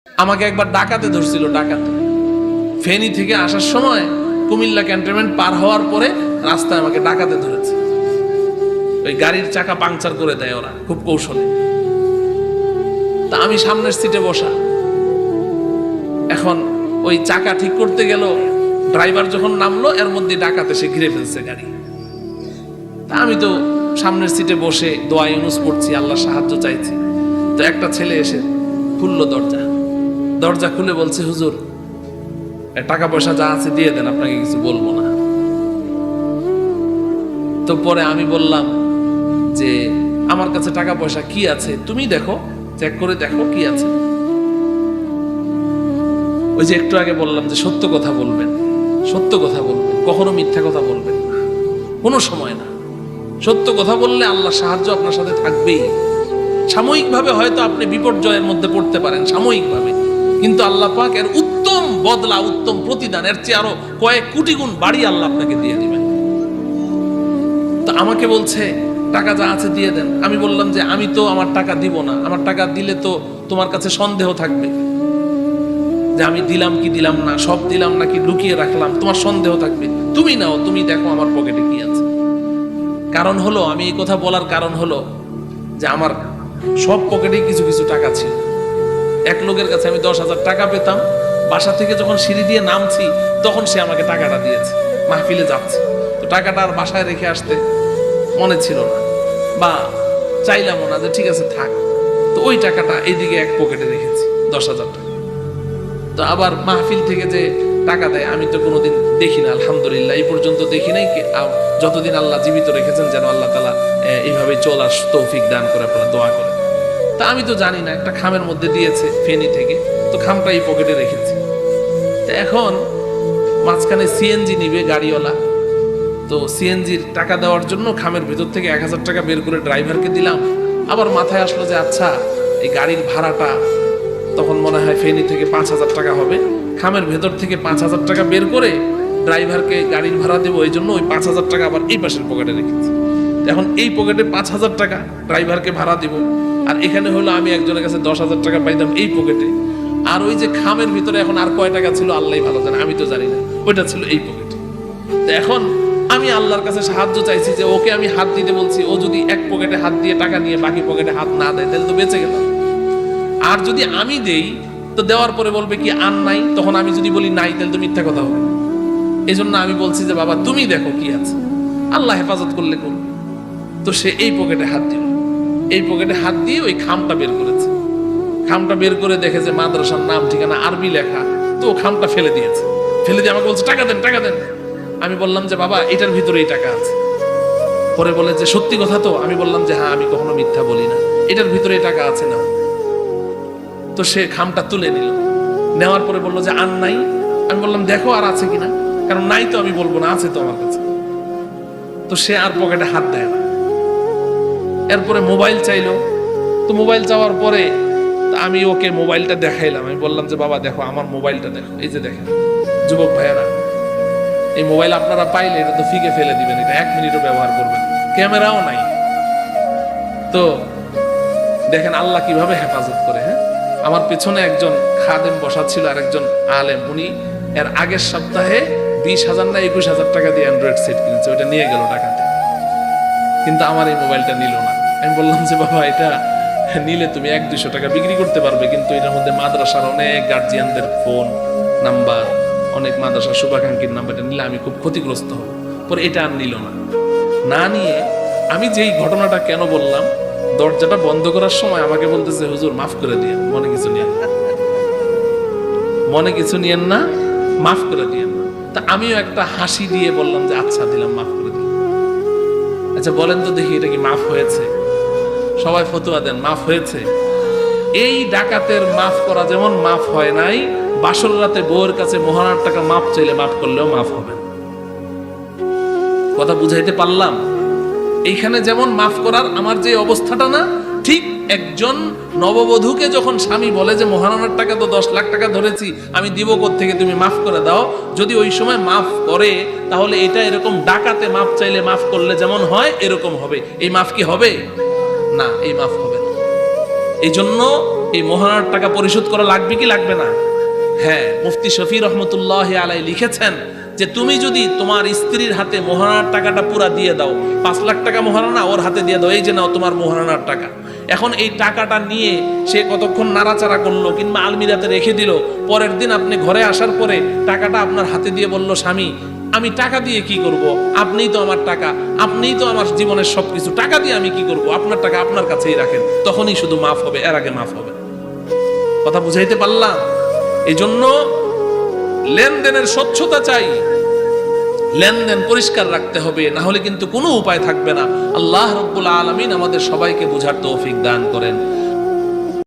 আমাকে একবার ডাকাতে ধরছিল, ডাকাতে ফেনী থেকে আসার সময় কুমিল্লা ক্যান্টনমেন্ট পার হওয়ার পরে রাস্তায় আমাকে ডাকাতে ধরেছে। ওই গাড়ির চাকা পাংচার করে দেয় ওরা খুব কৌশলে। তা আমি সামনের সিটে বসা, এখন ওই চাকা ঠিক করতে গেল, ড্রাইভার যখন নামলো এর মধ্যে ডাকাতে সে ঘিরে ফেলছে গাড়ি। তা আমি তো সামনের সিটে বসে দোয়া ইউনুস পড়ছি, আল্লাহর সাহায্য চাইছি। তো একটা ছেলে এসে খুললো দরজা খুলে বলছে, হুজুর টাকা পয়সা যা আছে দিয়ে দেন, আপনাকে কিছু বলবো না। তো পরে আমি বললাম যে আমার কাছে টাকা পয়সা কি আছে তুমি দেখো, চেক করে দেখো কি আছে। ওই যে একটু আগে বললাম যে সত্য কথা বলবেন, সত্য কথা বলবেন, কখনো মিথ্যা কথা বলবেন না, কোনো সময় না। সত্য কথা বললে আল্লাহ সাহায্য আপনার সাথে থাকবেই। সাময়িকভাবে হয়তো আপনি বিপর্যয়ের মধ্যে পড়তে পারেন, সাময়িকভাবে, কিন্তু আল্লাহ পাক এর উত্তম বদলা, উত্তম প্রতিদান, এর চেয়ে আরো কয়েক কোটি গুণ বাড়ি আল্লাহ আপনাকে দিয়ে দিবেন। তো আমাকে বলছে টাকা যা আছে দিয়ে দেন। আমি বললাম যে আমি তো আমার টাকা দিব না, আমার টাকা দিলে তো তোমার কাছে সন্দেহ থাকবে যে আমি দিলাম কি দিলাম না, সব দিলাম নাকি লুকিয়ে রাখলাম, তোমার সন্দেহ থাকবে। তুমি নাও, তুমি দেখো আমার পকেটে কি আছে। কারণ হলো, আমি এই কথা বলার কারণ হলো যে আমার সব পকেটে কিছু কিছু টাকা ছিল। এক লোকের কাছে আমি 10,000 টাকা পেতাম, বাসা থেকে যখন সিঁড়ি দিয়ে নামছি তখন সে আমাকে টাকাটা দিয়েছে, মাহফিলে যাচ্ছে। তো টাকাটা আর বাসায় রেখে আসতে মনে ছিল না, বা চাইলামও না যে ঠিক আছে থাক। তো ওই টাকাটা এইদিকে এক পকেটে রেখেছি, 10,000 টাকা। তো আবার মাহফিল থেকে যে টাকা দেয় আমি তো কোনোদিন দেখি না, আলহামদুলিল্লাহ এই পর্যন্ত দেখি নাই। যতদিন আল্লাহ জীবিত রেখেছেন যেন আল্লাহ তাআলা এইভাবে চলার তৌফিক দান করে, আপনারা দোয়া করেন। তা আমি তো জানি না, একটা খামের মধ্যে দিয়েছে ফেনী থেকে, তো খামটা এই পকেটে রেখেছি। তো এখন মাঝখানে সিএনজি নিবে গাড়িওয়ালা, তো সিএনজির টাকা দেওয়ার জন্য খামের ভিতর থেকে 1,000 টাকা বের করে ড্রাইভারকে দিলাম। আবার মাথায় আসলো যে আচ্ছা এই গাড়ির ভাড়াটা তখন মনে হয় ফেনী থেকে 5,000 টাকা হবে, খামের ভেতর থেকে 5,000 টাকা বের করে ড্রাইভারকে গাড়ির ভাড়া দেবো, এই জন্য ওই 5,000 টাকা আবার এই পাশের পকেটে রেখেছি। এখন এই পকেটে 5,000 টাকা ড্রাইভারকে ভাড়া দিব, আর এখানে হলো আমি একজনের কাছে 10,000 টাকা পাইতাম এই পকেটে, আর ওই যে খামের ভিতরে এখন আর কয় টাকা ছিল আল্লাহ ভালো জানে, আমি তো জানি না, ওইটা ছিল এই পকেটে। তো এখন আমি আল্লাহর কাছে সাহায্য চাইছি যে ওকে আমি হাত দিতে বলছি, ও যদি এক পকেটে হাত দিয়ে টাকা নিয়ে বাকি পকেটে হাত না দেয় তাহলে তো বেঁচে গেলাম। আর যদি আমি দেই তো দেওয়ার পরে বলবে কি আর নাই, তখন আমি যদি বলি নাই তাহলে তো মিথ্যা কথা হবে। এই জন্য আমি বলছি যে বাবা তুমি দেখো কি আছে, আল্লাহ হেফাজত করলে করবে। তো সে এই পকেটে হাত দিল, এই পকেটে হাত দিয়ে ওই খামটা বের করেছে। খামটা বের করে দেখে যে মাদ্রাসার নাম ঠিকানা আরবি লেখা, তো খামটা ফেলে দিয়েছে। ফেলে দিয়ে আমাকে বলছে টাকা দেন, টাকা দেন। আমি বললাম যে বাবা এটার ভিতরে এই টাকা আছে। পরে বলে যে সত্যি কথা তো? আমি বললাম যে হ্যাঁ, আমি কখনো মিথ্যা বলি না, এটার ভিতরে এই টাকা আছে, নাও। তো সে খামটা তুলে নিল, নেওয়ার পরে বললো যে আর নাই। আমি বললাম দেখো আর আছে কিনা, কারণ নাই তো আমি বলবো না, আছে তো আমার কাছে। তো সে আর পকেটে হাত দেয় না। এরপরে মোবাইল চাইলো, তো মোবাইল চাওয়ার পরে আমি ওকে মোবাইলটা দেখাইলাম। আমি বললাম যে বাবা দেখো আমার মোবাইলটা দেখো, এই যে দেখেন। যুবক ভাইয়েরা, এই মোবাইল আপনারা পাইলে এটা তো ফিকে ফেলে দিবেন, এটা 1 মিনিটও ব্যবহার করবেন, ক্যামেরাও নাই। তো দেখেন আল্লাহ কিভাবে হেফাজত করে। হ্যাঁ, আমার পেছনে একজন খাদেম বসা ছিল, আর একজন আলেম, উনি এর আগের সপ্তাহে 20,000 না 21,000 টাকা দিয়ে অ্যান্ড্রয়েড সেট কিনেছে, ওইটা নিয়ে গেল টাকাতে, কিন্তু আমার এই মোবাইলটা নিল না। আমি বললাম যে বাবা এটা নিলে তুমি 100-200 টাকা বিক্রি করতে পারবে, কিন্তু এটার মধ্যে মাদ্রাসার অনেক গার্জিয়ানদের ফোন নাম্বার, অনেক মাদ্রাসার শুভাকাঙ্ক্ষীর নাম্বার, এটা নিলে আমি খুব ক্ষতিগ্রস্ত হব। পরে এটা আর নিল না। না নিয়ে আমি যেই ঘটনাটা কেন বললাম, দরজাটা বন্ধ করার সময় আমাকে বলতেছে হুজুর মাফ করে দিয়েন, মনে কিছু নিয়েন না, মনে কিছু নিয়েন না, মাফ করে দিয়েন না। তা আমিও একটা হাসি দিয়ে বললাম যে আচ্ছা দিলাম, মাফ করে দিলাম। আচ্ছা বলেন তো দেখি এটা কি মাফ হয়েছে? সবাই ফতোয়া দেন, মাফ হয়েছে? এই ডাকাতের মাফ করা যেমন মাফ হয় নাই, বাসর রাতে বউয়ের কাছে মোহরার টাকা মাফ চাইলে মাফ করলেও মাফ হবে না। কথা বুঝাইতে পারলাম? এইখানে যেমন মাফ করার আমার যে অবস্থাটা না, ঠিক একজন নববধূকে যখন স্বামী বলে যে মোহরানার টাকা তো 10 লাখ টাকা ধরেছি, আমি দিব কোত্থেকে, তুমি মাফ করে দাও, যদি ওই সময় মাফ করে তাহলে এটা এরকম ডাকাতে মাফ চাইলে মাফ করলে যেমন হয় এরকম হবে। এই মাফ কি হবে? না, এই মাফ হবে না। এই জন্য এই মোহরানার টাকা পরিশোধ করা লাগবে কি লাগবে না? হ্যাঁ, মুফতি শফি রহমতুল্লাহ আলাই লিখেছেন যে তুমি যদি তোমার স্ত্রীর হাতে মোহরানার টাকাটা পুরা দিয়ে দাও, 5 লাখ টাকা মোহরানা ওর হাতে দিয়ে দাও, এই যে নাও তোমার মোহরানার টাকা। এখন এই টাকাটা নিয়ে সে কতক্ষণ নাড়াচাড়া করলো কিংবা আলমিরাতে রেখে দিল, পরের দিন আপনি ঘরে আসার পরে টাকাটা আপনার হাতে দিয়ে বলল, স্বামী আমি টাকা দিয়ে কি করব, আপনিই তো আমার টাকা, আপনিই তো আমার জীবনের সবকিছু, টাকা দিয়ে আমি কি করব, আপনার টাকা আপনার কাছেই রাখেন, তখনই শুধু মাফ হবে, এর আগে মাফ হবে। কথা বুঝাইতে পারলাম? এই জন্য লেনদেনের স্বচ্ছতা চাই, লেনদেন পরিষ্কার রাখতে হবে, না হলে কিন্তু কোনো উপায় থাকবে না। আল্লাহ রাব্বুল আলামিন আমাদের সবাইকে বুঝার তৌফিক দান করেন।